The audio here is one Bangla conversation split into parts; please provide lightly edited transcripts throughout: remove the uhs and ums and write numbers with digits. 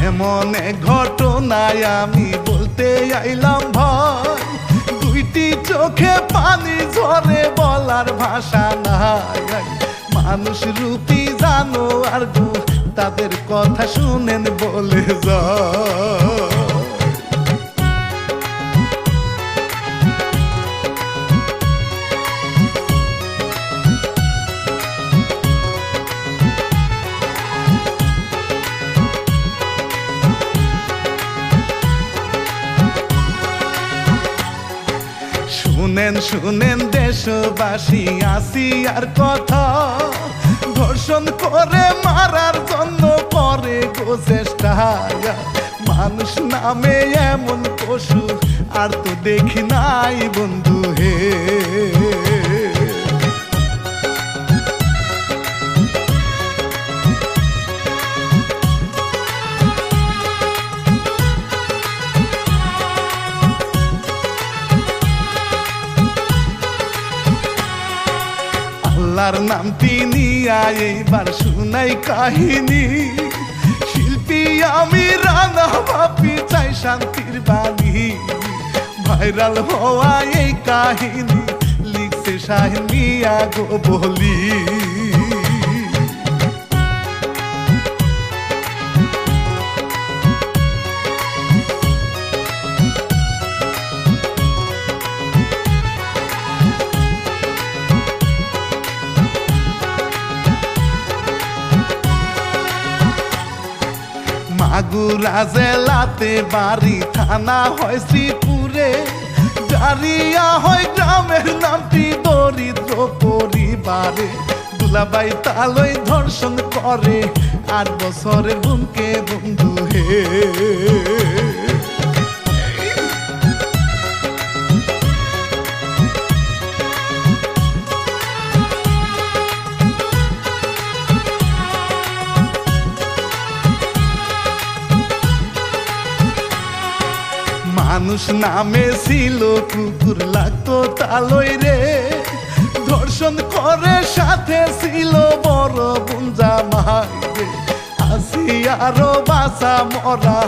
এমন এক ঘটনায় আমি বলতে আইলাম ভাই, দুইটি চোখে পানি ঝরে বলার ভাষা নাই। মানুষ রূপী জানো আর গো, তাদের কথা শুনেন বলে যায়। শুনেন শুনেন দেশবাসী, আসি আর কথা, ধর্ষণ করে মারার জন্য করে গো চেষ্টা। মানুষ নামে এমন পশু আর তো দেখি নাই বন্ধু হে। আল্লাহর নামটি নিয়া এইবার শুনাই কাহিনী, শিল্পী আমি রানা ভাবি চাই শান্তির বাণী। ভাইরাল হওয়া এই কাহিনী লিখছে শাহিন মিয়া গো বলি। মাগুরা জেলাতে বাড়ি, থানা হয় শ্রীপুরে, জারিয়া হয় গ্রামের নামটি দরিদ্র পরিবারে। দুলাবাই তালই ধর্ষণ করে 8 বছরের বোনকে বন্ধু হে। মানুষ নামে ছিল কুকুর, লাগতো তালই রে, ধর্ষণ করে সাথে ছিল বড় বোন জামাই রে। আসি আরো বাঁচা মরা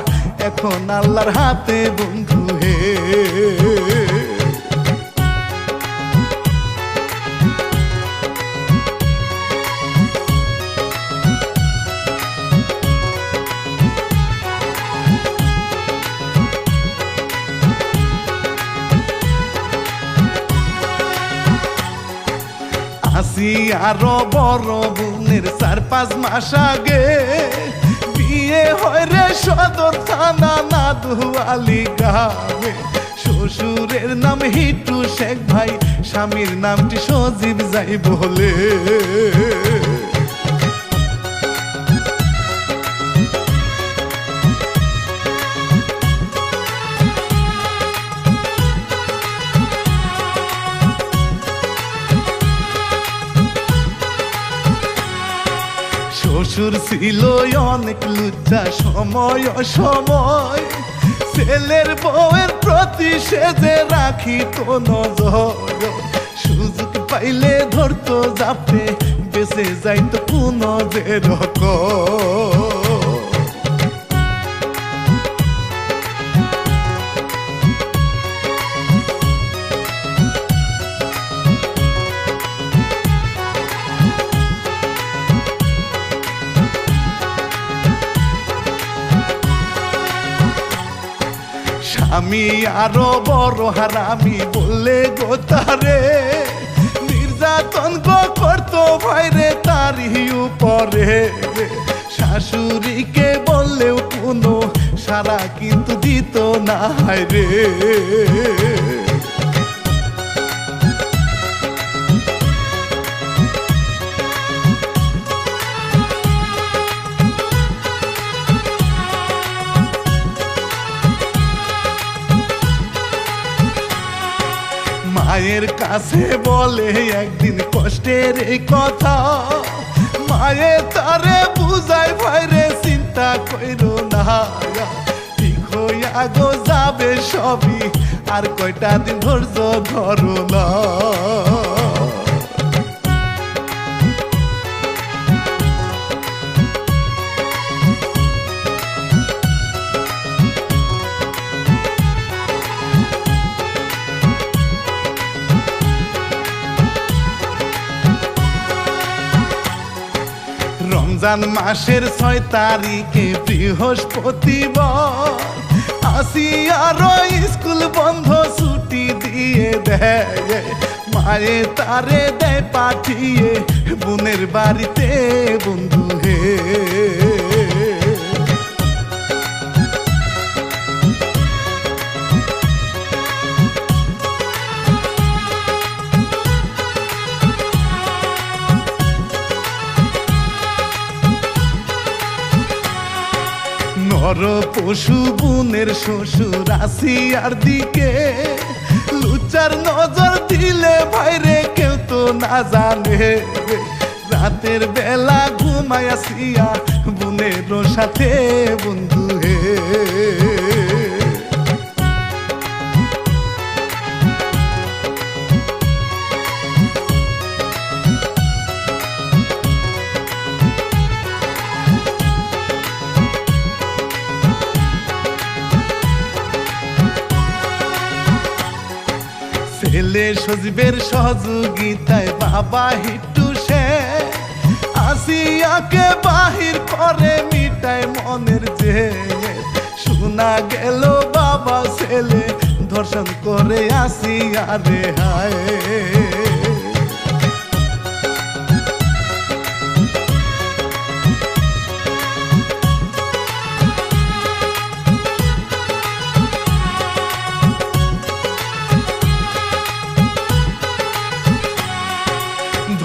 এখন আল্লাহর হাতে বন্ধু হে। আসি আরো বড় বোনের 4-5 মাস আগে বিয়ে হয় রে সদর থানা নাদুয়ালি গ্রামে। শ্বশুরের নাম হিটু শেখ ভাই, স্বামীর নামটি সজীব যাই বলে। শ্বশুর ছিল অনেক লুচ্চা, সময় অসময় ছেলের বউয়ের প্রতি সে যে রাখিত নজর। সুযোগ পাইলে ধরতো জাপে, বেঁচে যাইতো কোনো যে রকম। আমি আরো বড় হারামি বললে গো তারে, নির্যাতন গো করতো ভাইরে তারই উপরে। শাশুড়িকে বললেও কোনো সারা কিন্তু দিত না রে। মায়ের কাছে বলে একদিন কষ্টের এই কথা, মায়ে তারে বুঝায় ভাইরে চিন্তা কইরো না, ঠিক হইয়া গো যাবে সবই, আর কয়টা দিন ধৈর্য ধরো না। রমজান মাসের 6 তারিখে বৃহস্পতিবার আসিয়ারও স্কুল বন্ধ ছুটি দিয়ে দেয় মায়ে তারে দেয় পাঠিয়ে বোনের বাড়িতে বন্ধু হে নর পশু বোনের শ্বশুর আসিয়ার দিকে লুচার নজর দিলে ভাইরে কেউ তো না জানে রাতের বেলা ঘুমায় আসিয়া বোনের সাথে বন্ধু হে ছেলে সজীবের সহযোগিতায় বাবা হিট্টু সে আসিয়াকে বাহির করে মিটায় মনের যে শোনা গেল বাবা ছেলে ধর্ষণ করে আসিয়া রে হায়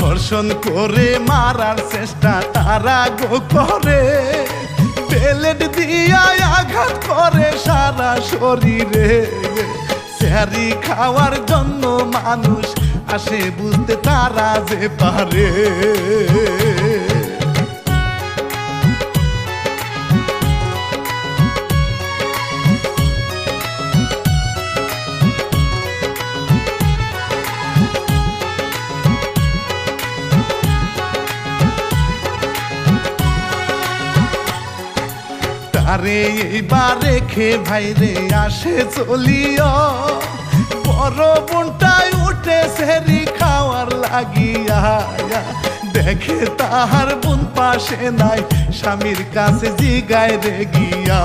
ধর্ষণ করে মারার চেষ্টা তারা গো করে পেলেট দিয়া আঘাত করে সারা শরীরে স্যারি খাওয়ার জন্য মানুষ আসে বুঝতে তারা যে পারে আরে এইবার রেখে ভাইরে আসে চলিও বড় বোনটাই উঠে সেরি খাওয়ার লাগিয়া দেখে তাহার বোন পাশে নাই স্বামীর কাছে জিগায় রে গিয়া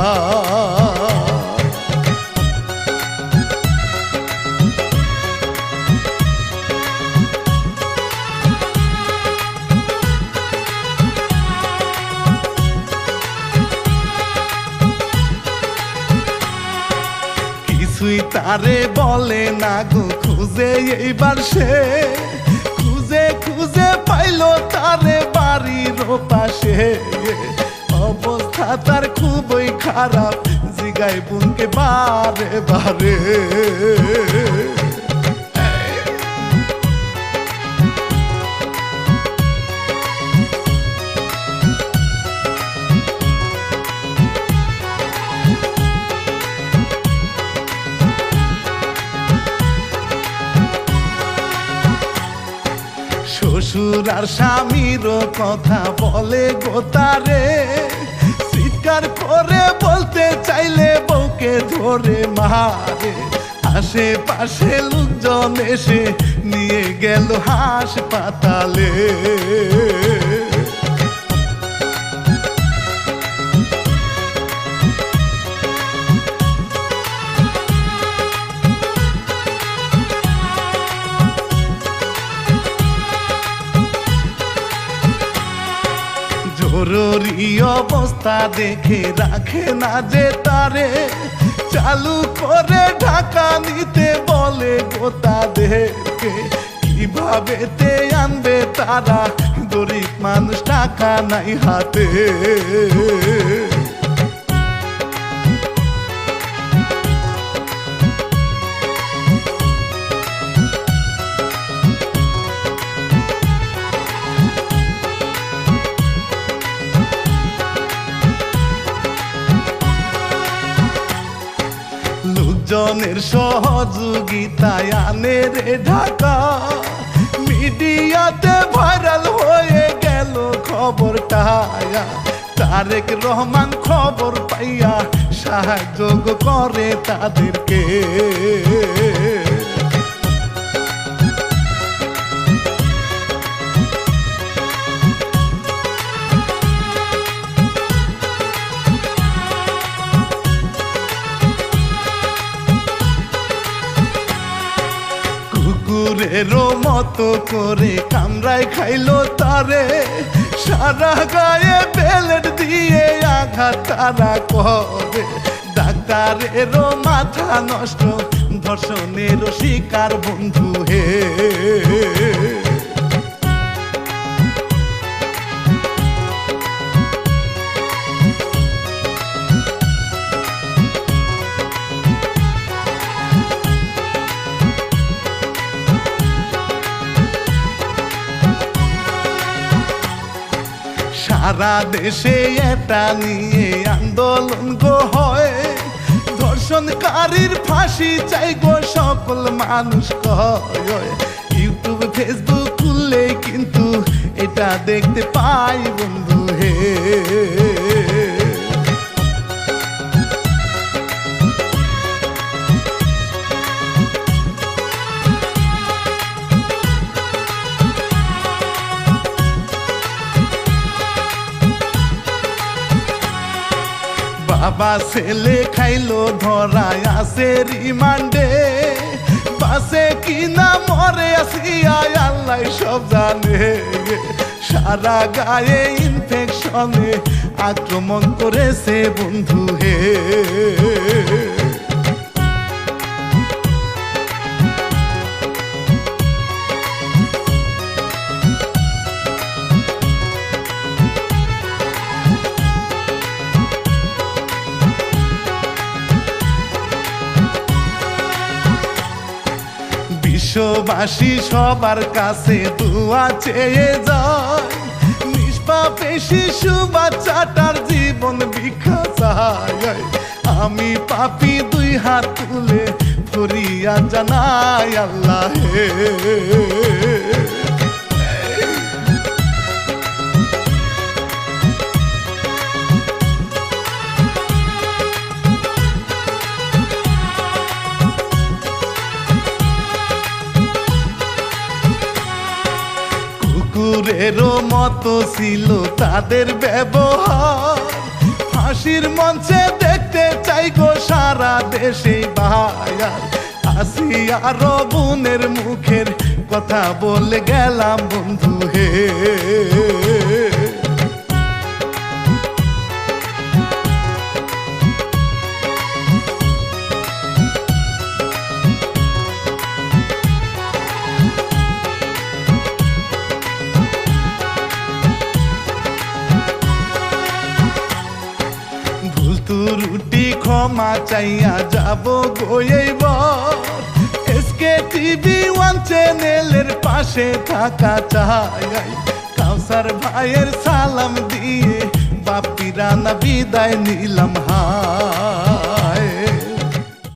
কিছুই তারে বলে না গো খুঁজে এইবার সে খুঁজে খুঁজে পাইলো তারে বাড়ির পাশে অবস্থা তার খুবই খারাপ জিগাই বোনকে বারে বারে শ্বশুর আর স্বামীরও কথা বলে গোতারে চিৎকার করে বলতে চাইলে বউকে ধরে মারে আশেপাশে লোকজন এসে নিয়ে গেল হাসপাতালে জরুরি অবস্থা দেখে রাখে না যে তারে চালু করে ঢাকা নিতে বলে গোতাদেরকে কিভাবে তে আনবে তারা গরিব মানুষ টাকা নাই হাতে লোকজনের সহযোগিতায় আনে রে ঢাকা মিডিয়াতে ভাইরাল হয়ে গেল খবরটা তারেক রহমান খবর পাইয়া সাহায্য করে তাদেরকে কুকুরেরও মতো করে কামড়ায় খাইলো তারে, সারা গায়ে বেলেট দিয়ে আঘাত তারা করে। ডাক্তারেরও মাথা নষ্ট, ধর্ষণেরও শিকার বন্ধু হে। সারা দেশে এটা নিয়ে আন্দোলন গো হয়, ধর্ষণকারীর ফাঁসি চাই গো সকল মানুষ কয়। ইউটিউব ফেসবুক খুললে কিন্তু এটা দেখতে পাই বন্ধু হে। বাবা ছেলে খাইলো ধরায় আছে রিমান্ডে, বাসে কিনা মরে আসিয়া আল্লাহ সব জানে। সারা গায়ে ইনফেকশনে আক্রমণ করেছে বন্ধু হে। বিশ্ববাসী সবার কাছে দোয়া চেয়ে যায়, নিষ্পাপে শিশু বাচ্চাটার জীবন ভিক্ষা চায়। আমি পাপী দুই হাত তুলে ফরিয়াদ জানাই আল্লাহ হে। কুকুরেরও মতো ছিল তাদের ব্যবহার, ফাঁসির মঞ্চে দেখতে চাই গো সারা দেশে বায়ার। আসিয়ার বোনের মুখের কথা বলে গেলাম বন্ধু হে। রুটি ক্ষমা চাইয়া যাব গইব, এসকে টিভি 1 চ্যানেলের পাশে থাকা চাই। কাউসার ভাইয়ের সালাম দিয়ে বাপিরা না বিদায় নিলাম হা।